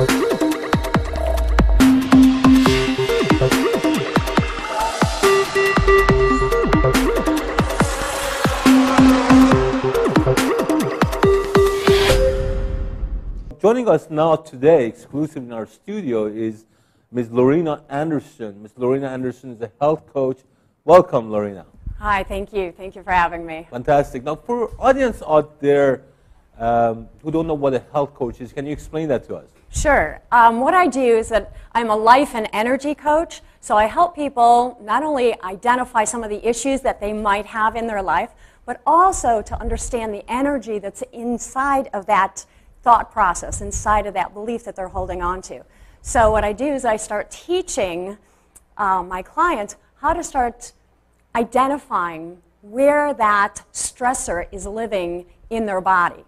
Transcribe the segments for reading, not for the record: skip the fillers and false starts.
Joining us now today, exclusive in our studio, is Ms. Laurina Anderson. Ms. Laurina Anderson is a health coach. Welcome, Laurina. Hi, thank you. Thank you for having me. Fantastic. Now, for audience out there who don't know what a health coach is, can you explain that to us? Sure. What I do is that I'm a life and energy coach, so I help people not only identify some of the issues that they might have in their life, but also to understand the energy that's inside of that thought process, inside of that belief that they're holding on to. So what I do is I start teaching my clients how to start identifying where that stressor is living in their body.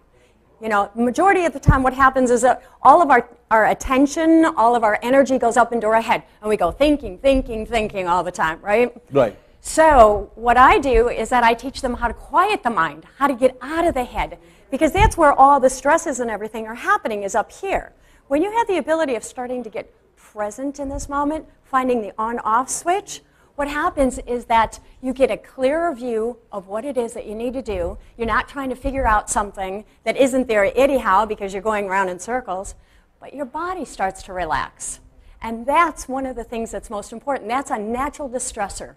You know, majority of the time what happens is that all of our attention, all of our energy goes up into our head, and we go thinking, thinking, thinking all the time, right? Right. So what I do is that I teach them how to quiet the mind, how to get out of the head, because that's where all the stresses and everything are happening, is up here. When you have the ability of starting to get present in this moment, finding the on-off switch, what happens is that you get a clearer view of what it is that you need to do. You're not trying to figure out something that isn't there anyhow because you're going around in circles, but your body starts to relax. And that's one of the things that's most important. That's a natural distressor.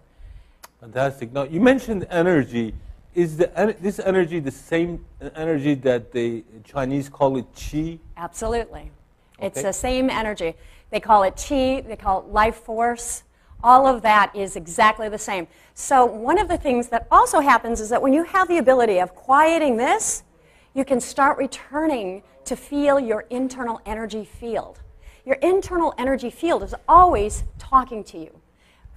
Fantastic. Now, you mentioned energy. Is this energy the same energy that the Chinese call it qi? Absolutely. Okay. It's the same energy. They call it qi, they call it life force. All of that is exactly the same. So one of the things that also happens is that when you have the ability of quieting this, you can start returning to feel your internal energy field. Your internal energy field is always talking to you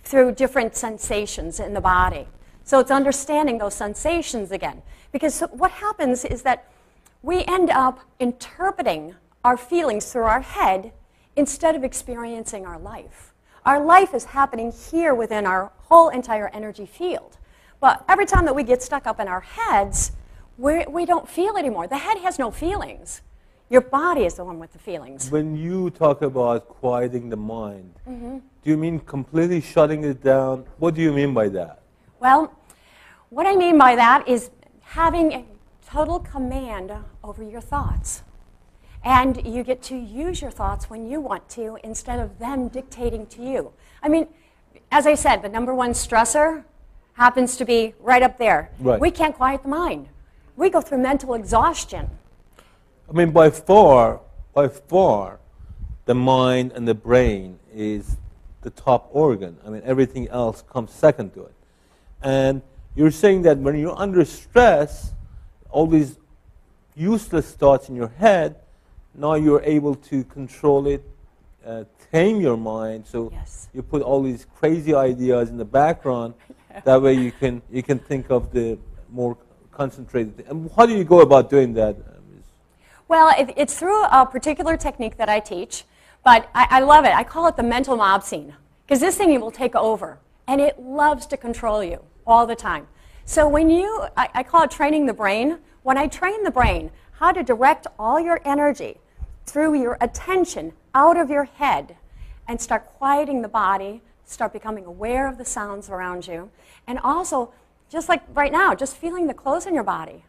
through different sensations in the body. So it's understanding those sensations again. Because what happens is that we end up interpreting our feelings through our head instead of experiencing our life. Our life is happening here within our whole entire energy field. But every time that we get stuck up in our heads, we don't feel anymore. The head has no feelings. Your body is the one with the feelings. When you talk about quieting the mind, do you mean completely shutting it down? What do you mean by that? Well, what I mean by that is having a total command over your thoughts. And you get to use your thoughts when you want to instead of them dictating to you. I mean, as I said, the number one stressor happens to be right up there. Right. We can't quiet the mind. We go through mental exhaustion. I mean, by far, the mind and the brain is the top organ. I mean, everything else comes second to it. And you're saying that when you're under stress, all these useless thoughts in your head, now you're able to control it, tame your mind. So Yes. you put all these crazy ideas in the background. That way you can think of the more concentrated. And how do you go about doing that? Well, it's through a particular technique that I teach, but I love it. I call it the mental mob scene, because this thing will take over, and it loves to control you all the time. So when I call it training the brain. When I train the brain how to direct all your energy through your attention out of your head and start quieting the body, start becoming aware of the sounds around you, and also, just like right now, just feeling the clothes in your body.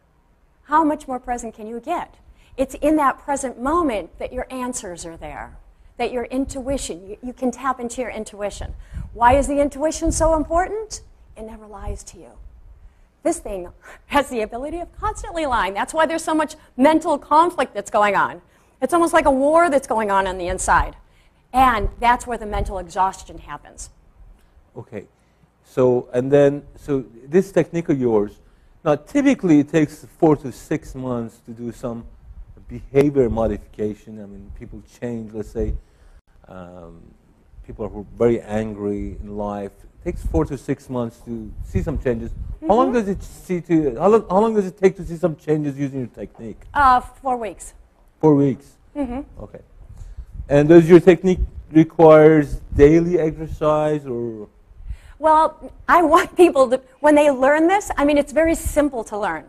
How much more present can you get? It's in that present moment that your answers are there, that your intuition, you can tap into your intuition. Why is the intuition so important? It never lies to you. This thing has the ability of constantly lying. That's why there's so much mental conflict that's going on. It's almost like a war that's going on the inside. And that's where the mental exhaustion happens. Okay. So this technique of yours, now typically it takes 4 to 6 months to do some behavior modification. I mean, people change, let's say, people are very angry in life. It takes 4 to 6 months to see some changes. How long does it how long does it take to see some changes using your technique? 4 weeks. 4 weeks. Okay. And does your technique requires daily exercise or? Well, I want people to, when they learn this, I mean, it's very simple to learn.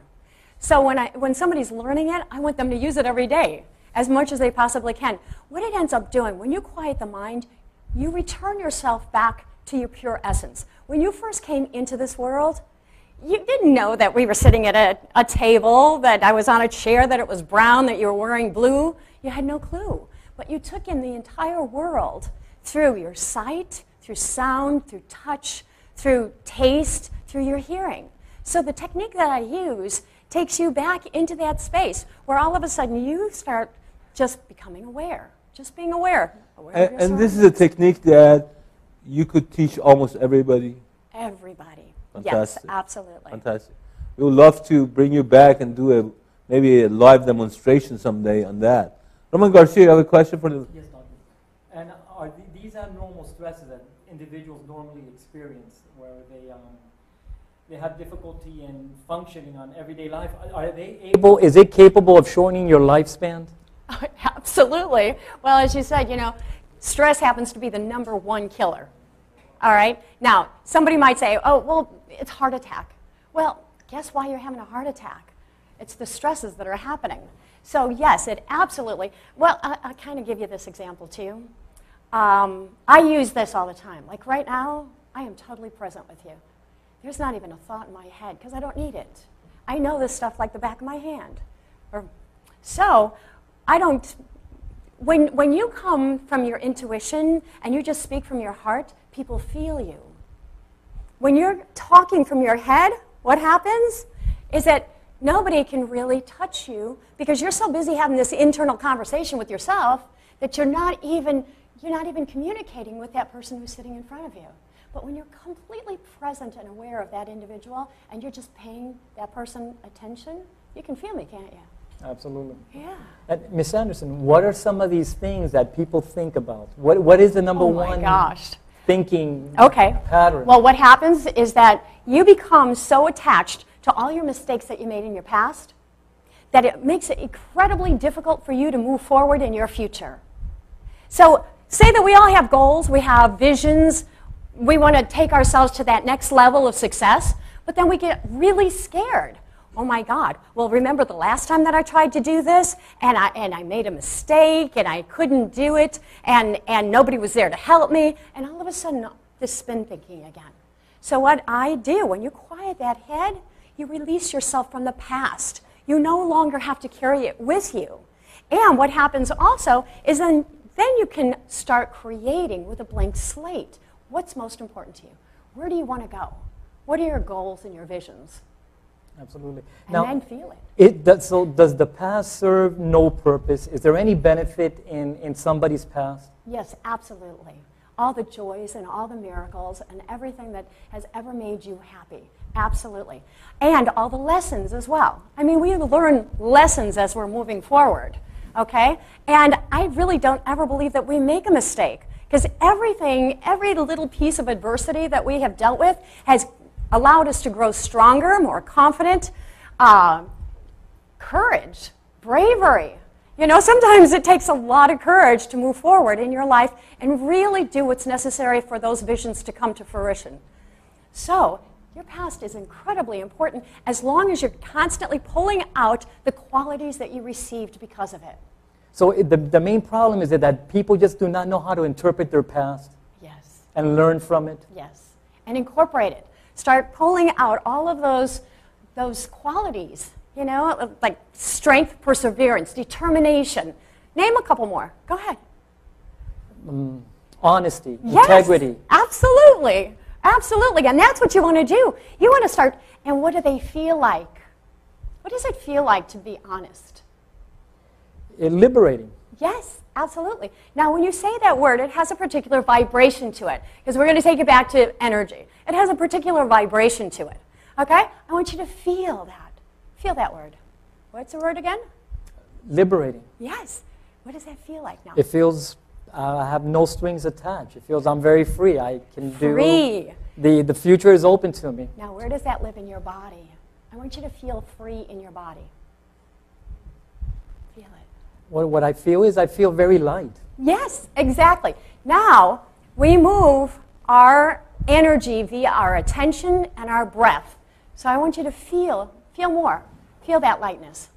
So when somebody's learning it, I want them to use it every day. as much as they possibly can. What it ends up doing, when you quiet the mind, you return yourself back to your pure essence. When you first came into this world, you didn't know that we were sitting at a table, that I was on a chair, that it was brown, that you were wearing blue. You had no clue. But you took in the entire world through your sight, through sound, through touch, through taste, through your hearing. So the technique that I use takes you back into that space where all of a sudden you start just becoming aware, just being aware. And this is a technique that you could teach almost everybody? Everybody. Fantastic. Yes, absolutely. Fantastic. We would love to bring you back and do maybe a live demonstration someday on that. Roman Garcia, you have a question for the... Yes, doctor. And are these abnormal stresses that individuals normally experience, where they have difficulty in functioning on everyday life? Are they able? Is it capable of shortening your lifespan? Absolutely. Well, as you said, stress happens to be the #1 killer. All right? Now, somebody might say, oh, well, it's heart attack. Well, guess why you're having a heart attack? It's the stresses that are happening. So, yes, it absolutely. Well, I'll kind of give you this example, too. I use this all the time. Like right now, I am totally present with you. There's not even a thought in my head because I don't need it. I know this stuff like the back of my hand. So, I don't... When you come from your intuition and you just speak from your heart, people feel you. When you're talking from your head, what happens is that nobody can really touch you because you're so busy having this internal conversation with yourself that you're not even communicating with that person who's sitting in front of you. But when you're completely present and aware of that individual and you're just paying that person attention, you can feel me, can't you? Absolutely. Yeah. And Ms. Anderson, what are some of these things that people think about? What is the #1 thinking pattern? Well, what happens is that you become so attached to all your mistakes that you made in your past that it makes it incredibly difficult for you to move forward in your future. So say that we all have goals, we have visions, we want to take ourselves to that next level of success, but then we get really scared. Oh my God, well remember the last time that I tried to do this and I made a mistake and I couldn't do it and nobody was there to help me, and all of a sudden this spin thinking again. So what I do, when you quiet that head, you release yourself from the past. You no longer have to carry it with you. And what happens also is then you can start creating with a blank slate. What's most important to you? Where do you want to go? What are your goals and your visions? Absolutely. And now, then feel it. So does the past serve no purpose? Is there any benefit in somebody's past? Yes, absolutely. All the joys and all the miracles and everything that has ever made you happy. Absolutely. And all the lessons as well. I mean, we learn lessons as we're moving forward, okay? And I really don't ever believe that we make a mistake, because every little piece of adversity that we have dealt with has allowed us to grow stronger, more confident, courage, bravery. Sometimes it takes a lot of courage to move forward in your life and really do what's necessary for those visions to come to fruition. So, your past is incredibly important as long as you're constantly pulling out the qualities that you received because of it. So the main problem is that people just do not know how to interpret their past. Yes. And learn from it. Yes. And incorporate it. Start pulling out all of those qualities, like strength, perseverance, determination. Name a couple more. Go ahead. Honesty, yes, integrity. Absolutely. Absolutely. And that's what you want to do. You want to start, and what do they feel like? What does it feel like to be honest? Liberating. Yes, absolutely. Now, when you say that word, it has a particular vibration to it, because we're going to take it back to energy. It has a particular vibration to it, okay? I want you to feel that. Feel that word. What's the word again? Liberating. Yes. What does that feel like now? It feels I have no strings attached. It feels I'm very free. I can do... Free. The future is open to me. Now, where does that live in your body? I want you to feel free in your body. Feel it. What I feel is I feel very light. Yes, exactly. Now, we move our energy via our attention and our breath. So I want you to feel more. Feel that lightness.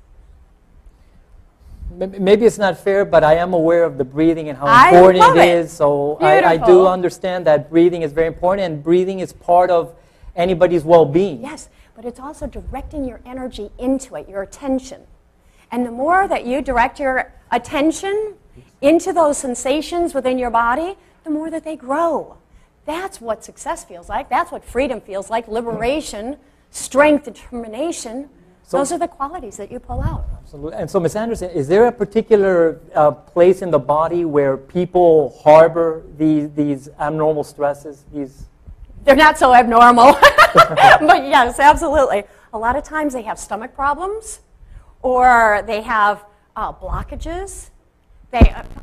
Maybe it's not fair, but I am aware of the breathing and how I important love it it. is. So I do Beautiful. understand that breathing is very important, and breathing is part of anybody's well-being. Yes, but it's also directing your energy into it, your attention. And the more that you direct your attention into those sensations within your body, the more that they grow. That's what success feels like. That's what freedom feels like, liberation, strength, determination. Those are the qualities that you pull out. Absolutely. And so, Ms. Anderson, is there a particular place in the body where people harbor these abnormal stresses? They're not so abnormal. But yes, absolutely. A lot of times they have stomach problems, or they have blockages,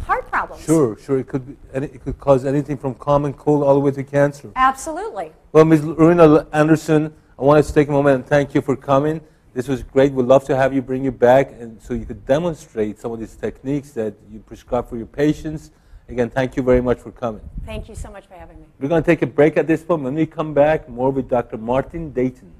heart problems. Sure. It could cause anything from common cold all the way to cancer. Absolutely. Well, Ms. Laurina Anderson, I wanted to take a moment and thank you for coming. This was great. We'd love to have you bring you back, and so you could demonstrate some of these techniques that you prescribe for your patients. Again, thank you very much for coming. Thank you so much for having me. We're going to take a break at this point. When we come back, more with Dr. Martin Dayton.